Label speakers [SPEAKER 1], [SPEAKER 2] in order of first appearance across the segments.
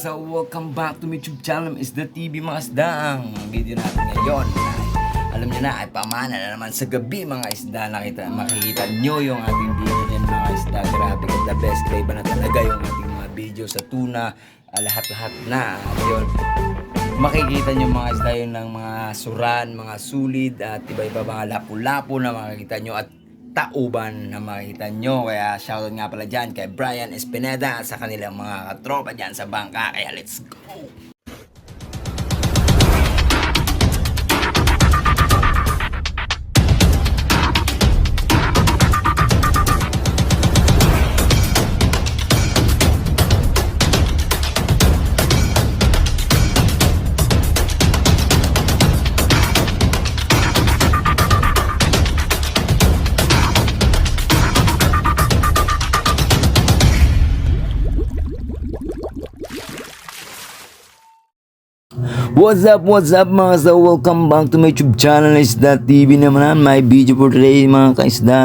[SPEAKER 1] So welcome back to my YouTube channel, Isda TV mga isda. Ang video natin ngayon ay, alam nyo na, ay pamana na naman sa gabi mga isda. Makikita nyo yung ating video din mga isda. Grabe ka, the best grade na talaga yung ating mga video sa tuna. Lahat-lahat na. At yun, makikita nyo mga isda yun ng mga suran, mga sulid at iba-iba mga lapu-lapu na makikita nyo at tauban na makikita nyo. Kaya shoutout nga pala dyan kay Brian Espineda at sa kanilang mga katropa dyan sa bangka. Kaya let's go! What's up mga isda? Welcome back to my YouTube channel, Isda TV naman. My video for today mga kaisda.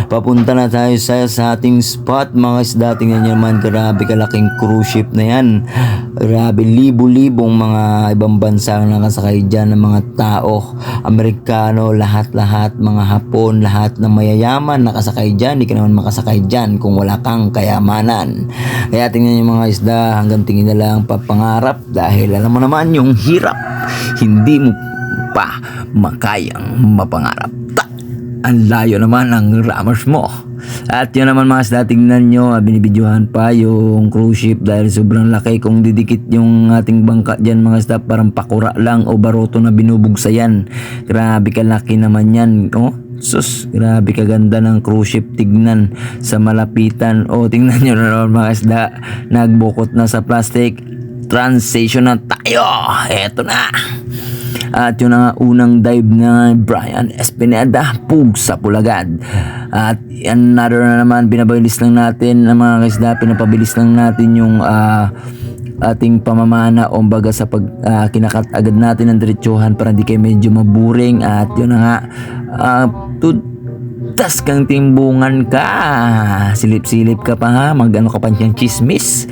[SPEAKER 1] Papunta na tayo sa ating spot mga isda. Tingnan nyo naman, grabe kalaking cruise ship na yan. Grabe, libo-libong mga ibang bansa na nakasakay dyan ng mga tao. Amerikano, lahat-lahat, mga Hapon, lahat ng mayayaman nakasakay dyan. Di ka naman makasakay dyan kung wala kang kayamanan. Kaya tingnan nyo mga isda, hanggang tingin na lang papangarap dahil alam mo naman yung hirap, hindi mo pa makayang mapangarap. Ang layo naman ng rammers mo. At yun naman mga isda, tingnan nyo, binibidyohan pa yung cruise ship dahil sobrang laki. Kung didikit yung ating bangka dyan mga isda, parang pakura lang o baroto na binubugsayan. Grabe kalaki naman yan, oh. Sus, grabe kaganda ng cruise ship tignan sa malapitan. O tingnan nyo na naman mga isda, nagbukot na sa plastic. Transition na tayo. Eto na. At yun ang unang dive na Brian Espineda, Pug sa Pulagad. At another na naman, binabilis lang natin ang mga kaisda, pinapabilis lang natin yung ating pamamana o baga sa pag kinakat agad natin ang diretsuhan para hindi kayo medyo maburing. At yun na nga, tas kang timbungan ka, silip-silip ka pa ha, mag-ano ka pa niyang chismis.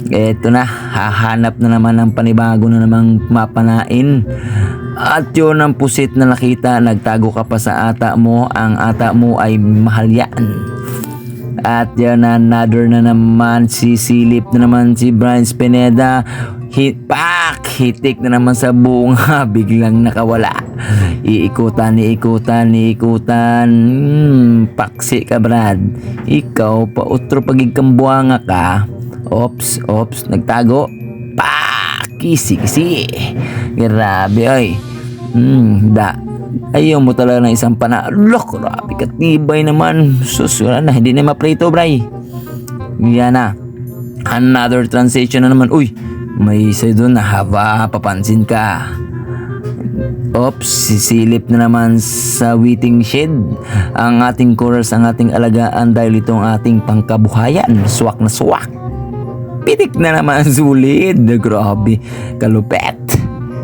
[SPEAKER 1] Eto na, hahanap na naman ng panibago na namang mapanain. At yun ang pusit na nakita, nagtago ka pa sa ata mo, ang ata mo ay mahal yan. At yan, another na naman, sisilip na naman si Brian Spineda. Hitik na naman sa bunga, biglang nakawala. Iikutan. Paksi ka Brad. Ikaw, pautro pagigkambuanga ka. Ops, nagtago. Kisi. Grabe ay. Ayaw mo talaga ng isang panalok. Grabe katibay naman. Wala na, hindi na maprito bray. Yan na. Another transition na naman. Uy, may isa doon na haba, papansin ka. Ops, sisilip na naman sa waiting shed ang ating chorus, ang ating alagaan dahil itong ating pangkabuhayan. Swak na swak. Pitik na naman, sulit. Grabe, kalupet.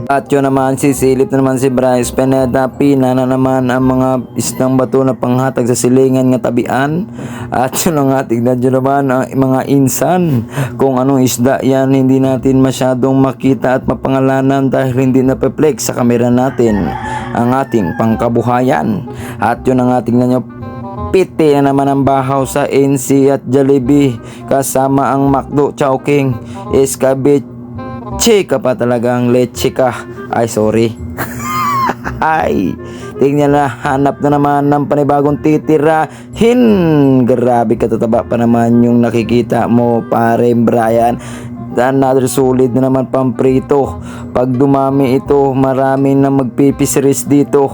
[SPEAKER 1] At yun naman, sisilip na naman si Bryce Pineda. Pina na naman ang mga isdang bato na panghatag sa silingan nga tabian. At yun nga, tignan nyo naman ang mga insan. Kung anong isda yan, hindi natin masyadong makita at mapangalanan dahil hindi napeplex sa kamera natin ang ating pangkabuhayan. At yun nga, tignan nyo, piti na naman ang bahaw sa NC at Jollibee kasama ang McDo, Chowking, Escabeche. Chika pa talagang leche ka. Ay, sorry. Ay, tingnan na, hanap na naman ng panibagong titirahin. Grabe katataba pa naman yung nakikita mo, pare Brian. Another solid na naman pamprito. Pag dumami ito, marami na magpipisiris dito.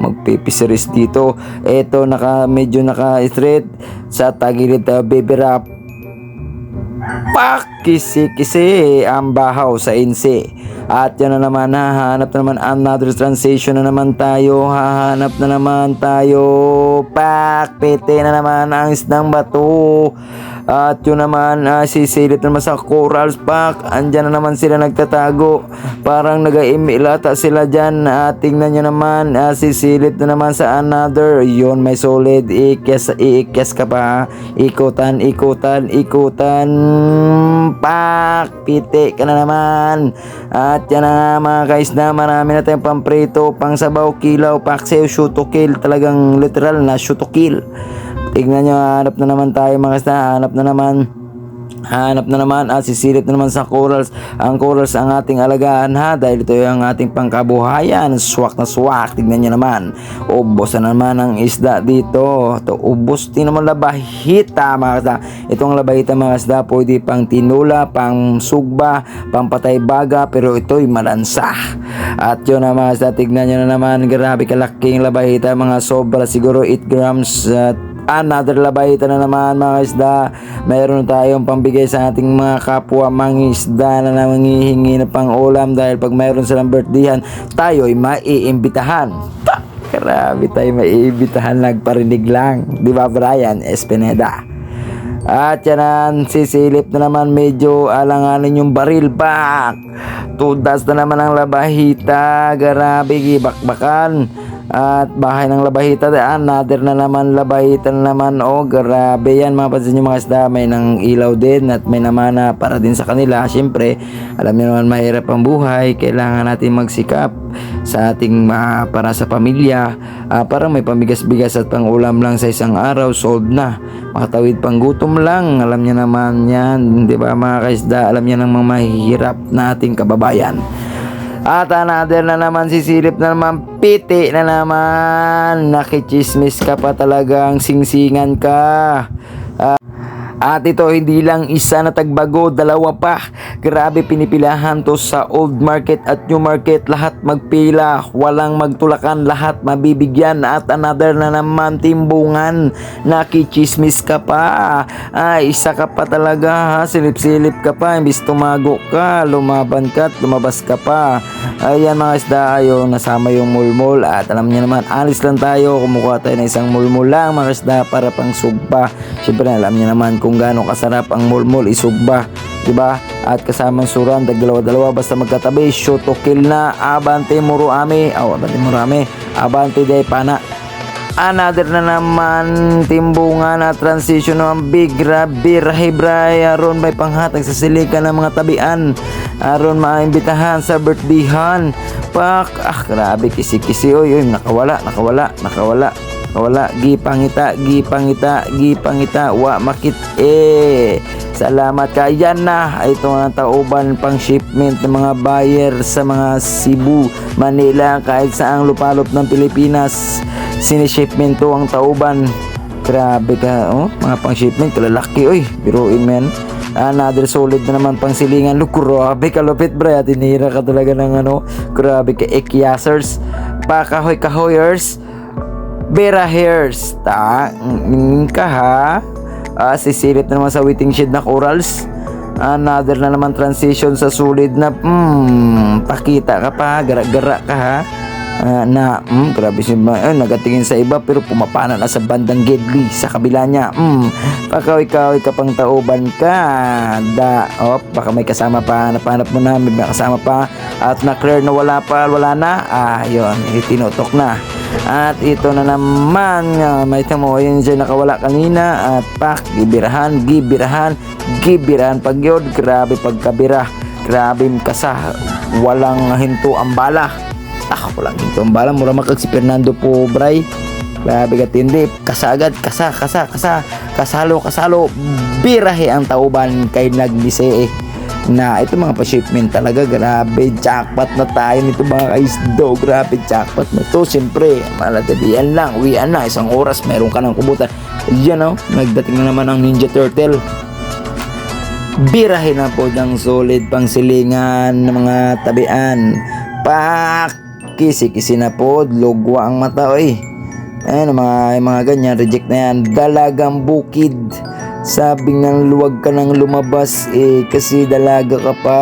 [SPEAKER 1] Magpipisiris dito. Ito, medyo naka-straight sa tagilid, baby wrap. Kisi ang bahaw sa insi. At yan na naman, hahanap na naman another transition na naman tayo. Hahanap na naman tayo. Piti na naman ang isdang bato. At yun naman, sisilip naman sa Corals Pack. Andyan na naman sila nagtatago. Parang nag-imilata sila dyan. Tingnan nyo naman, sisilip na naman sa another. Yun, may solid. Iikes ka pa. Ikutan. Pack. Piti ka na naman. At yan na nga mga guys na marami na tayong pamprito, pang sabaw, kilaw, paksiw, shoot to kill. Talagang literal na shoot to kill. Tignan nyo, hanap na naman tayo mga guys na. Hanap na naman at sisilip na naman sa Corals. Ang Corals ang ating alagaan ha, dahil ito yung ating pangkabuhayan. Swak na swak. Tignan nyo naman, ubos na naman ang isda dito. Ito, ubos din naman labahita mga kasda. Itong labahita mga kasda, pwede pang tinula, pang sugba, pang patay baga, pero ito'y malansa. At yun na mga kasda, tignan nyo na naman, grabe kalaking labahita, mga sobra siguro 8 grams. Another labahita na naman mga isda. Mayroon tayong pambigay sa ating mga kapwa mangisda na nangihingi na pang ulam, dahil pag mayroon silang birthdayhan, tayo'y maiimbitahan. Grabe tayo maiimbitahan, nagparinig lang, di ba Brian Espineda? At yan na, sisilip na naman, medyo alanganin yung baril back. Tudas na naman ang labahita. Grabe, gibakbakan. At bahay ng labahita, another na naman labahita na naman. Oh, grabe yan mga pansin nyo mga isda. May nang ilaw din at may namana para din sa kanila. Siyempre, alam nyo naman mahirap ang buhay. Kailangan natin magsikap sa ating para sa pamilya. Parang may pamigas-bigas at pang ulam lang sa isang araw, sold na. Makatawid pang gutom lang. Alam nyo naman yan, di ba mga kaisda? Alam nyo ng mga mahihirap na ating kababayan. At another na naman, sisilip na naman, piti na naman. Nakichismis ka pa, talagang singsingan ka. At ito, hindi lang isa na tagbago, dalawa pa. Grabe, pinipilahan to sa old market at new market. Lahat magpila, walang magtulakan, lahat mabibigyan. At another na naman, timbungan. Nakichismis ka pa. Isa ka pa talaga ha. Silip-silip ka pa. Imbis tumago ka, lumaban ka at lumabas ka pa. Ayan mga isda, ayun, nasama yung mulmul. At alam niyo naman, alis lang tayo. Kumukuha tayo ng isang mulmul lang mga isda para pang sugba. Siyempre, alam niyo naman kung gaano kasarap ang mulmul isugba, diba? At kasamang suran, dalawa basta magkatabi, shoot to kill na. Abante murami, abante day pana. Another na naman, timbungan na transition ng big birahibray. Aron may panghatag sa silika ng mga tabian, aron maimbitahan sa birthdayhan. Pak, grabe, kisi-kisi. Oy, nakawala. Gipangita, wa makit salamat ka. Yan na, ito ang tauban pang shipment ng mga buyer sa mga Cebu, Manila, kahit saang lupalop ng Pilipinas. Sinishipment to ang tauban. Grabe ka, mga pang shipment, kalalaki, biruin men. Another solid na naman pang silingan. Look, grabe kalupit bro, tinira ka talaga ng grabe ka, ekyasers, pakahoy-kahoyers, Vera hairs ka ha. Sisilip na naman sa waiting shed na Corals. Another na naman transition sa solid na pakita ka pa, gara-gara ka ha. Grabe siya, nagatingin sa iba pero pumapana na sa bandang Gedli sa kabila niya. Pakaw-ikaw ka pang tauban ka. Baka may kasama pa, napanap mo na, may kasama pa. At na-clear na wala na. Yun, tinutok na. At ito na naman, may tamo yun dyan nakawala kanina. At pak, gibirahan pag yun. Grabe pagkabira, grabe kasa, walang hinto ang bala. Walang hinto ang bala, mura makag si Fernando po bray. Grabe katindi, kasagad, kasalo, birahe ang tauban kay nagmise na ito mga pa-shipment talaga. Grabe, jackpot na tayo nito mga kaisdo. Grabe, jackpot na to. Siyempre, malagadian lang, uwian na, isang oras meron ka ng kubutan. Yan nagdating na naman ang Ninja Turtle. Birahe na po ng solid pang silingan ng mga tabian. Kisi-kisi na po, lugwa ang mata Ayan, mga ganyan, reject na yan. Dalagang bukid. Sabing nang luwag ka nang lumabas kasi dalaga ka pa.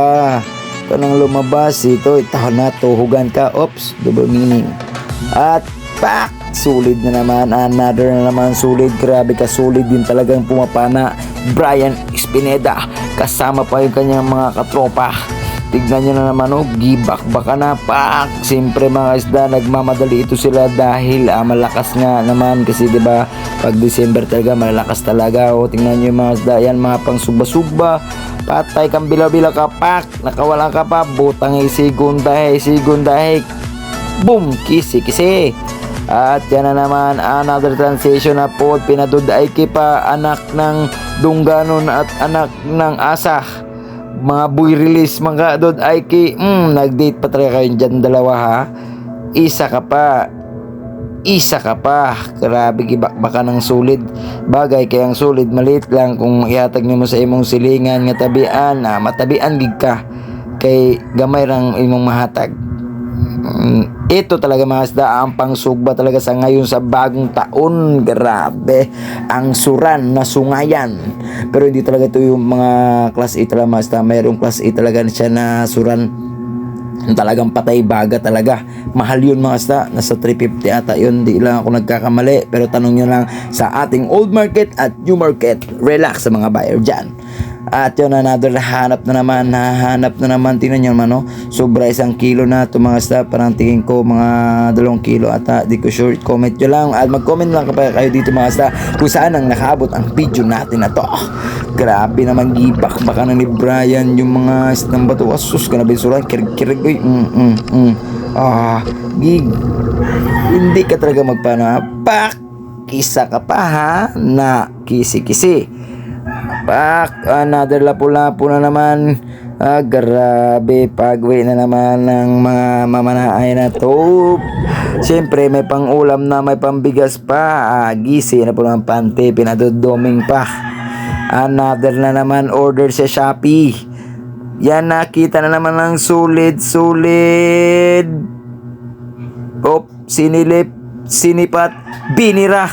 [SPEAKER 1] Ka nang lumabas, ito tahon na tuhugan ka. Oops, double meaning. At Pak! Solid na naman. Another na naman solid. Grabe ka solid din talagang pumapana. Brian Espineda. Kasama pa yung kanyang mga katropa. Tignan nyo na naman, oh, gibak baka na, pak. Siyempre mga isda, nagmamadali ito sila dahil malakas nga naman kasi 'di ba pag December talaga malalakas talaga. Oh, tingnan nyo yung mga isda, yan mga pang suba-suba. Patay kang bila-bila ka, pak. Nakawala ka pa, butang sigundahe. Boom, kisi. At yan na naman, another transition na po, pinadud ay kipa, anak ng dungganon at anak ng asah. Mga boy release mga dod ay ki nag-date pa talaga kayo dyan dalawa ha. Isa ka pa, grabe baka ng solid bagay kayang solid maliit lang kung ihatag nimo sa imong silingan nga tabian matabian gid ka kay gamay rang imong mahatag. Ito talaga mga isda ang pangsugba talaga sa ngayon sa bagong taon. Grabe ang suran na sungayan, pero hindi talaga ito yung mga class A talaga mga isda. Mayroong class A talaga siya na suran talagang patay baga talaga. Mahal yun mga isda, nasa 350 ata yun, di lang ako nagkakamali. Pero tanong nyo lang sa ating old market at new market. Relax sa mga buyer dyan. At yun, another nahanap na naman, tingnan nyo naman, no? Sobra 1 kilo na ito mga isda, parang tingin ko mga 2 kilo ata, di ko sure. Comment nyo lang at mag-comment lang kapag kayo dito mga isda kung saan ang nakaabot ang video natin na to. Grabe naman, gibak baka na ni Brian yung mga isdang bato. Asus ka na binsuran, kirig uy. Gig, hindi ka talaga magpanapak. Isa ka pa ha, na kisi. Pak, another lapu-lapu na naman. Grabe, pag-uwi na naman ng mga mamanaay na to. Siyempre, may pang-ulam na, may pambigas pa. Gisi na po ng pante, pinadodoming pa. Another na naman, order sa Shopee. Yan, nakita na naman ng solid. Sinipat, binira.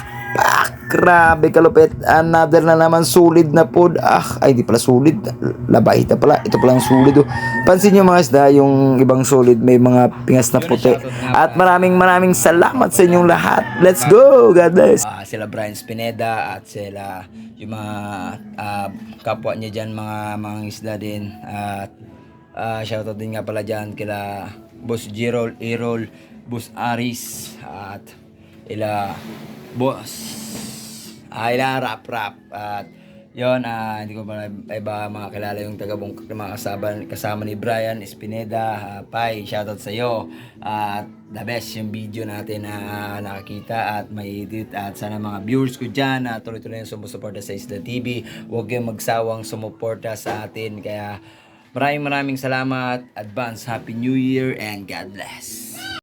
[SPEAKER 1] Grabe kalupit. Another na naman solid na pod. Ay di pala solid, labahita pala. Ito palang solid. Pansin nyo mga isda, yung ibang solid may mga pingas na puti. At maraming salamat sa inyong lahat. Let's go, God bless. Sila Brian Spineda at sila yung mga kapwa niya dyan, mga isda din. At shoutout din nga pala dyan kila Boss Gerald, Errol, Boss Aris, at ila Boss ila rap at yon, hindi ko pa iba mga kilala yung taga-bungkak na mga kasama ni Brian Espineda. Pai, shoutout sa iyo at the best yung video natin na nakakita at may edit. At sana mga viewers ko dyan tuloy-tuloy yung sumusuporta sa Isda TV, huwag kayong magsawang sumuporta sa atin. Kaya maraming salamat, advance Happy New Year and God bless.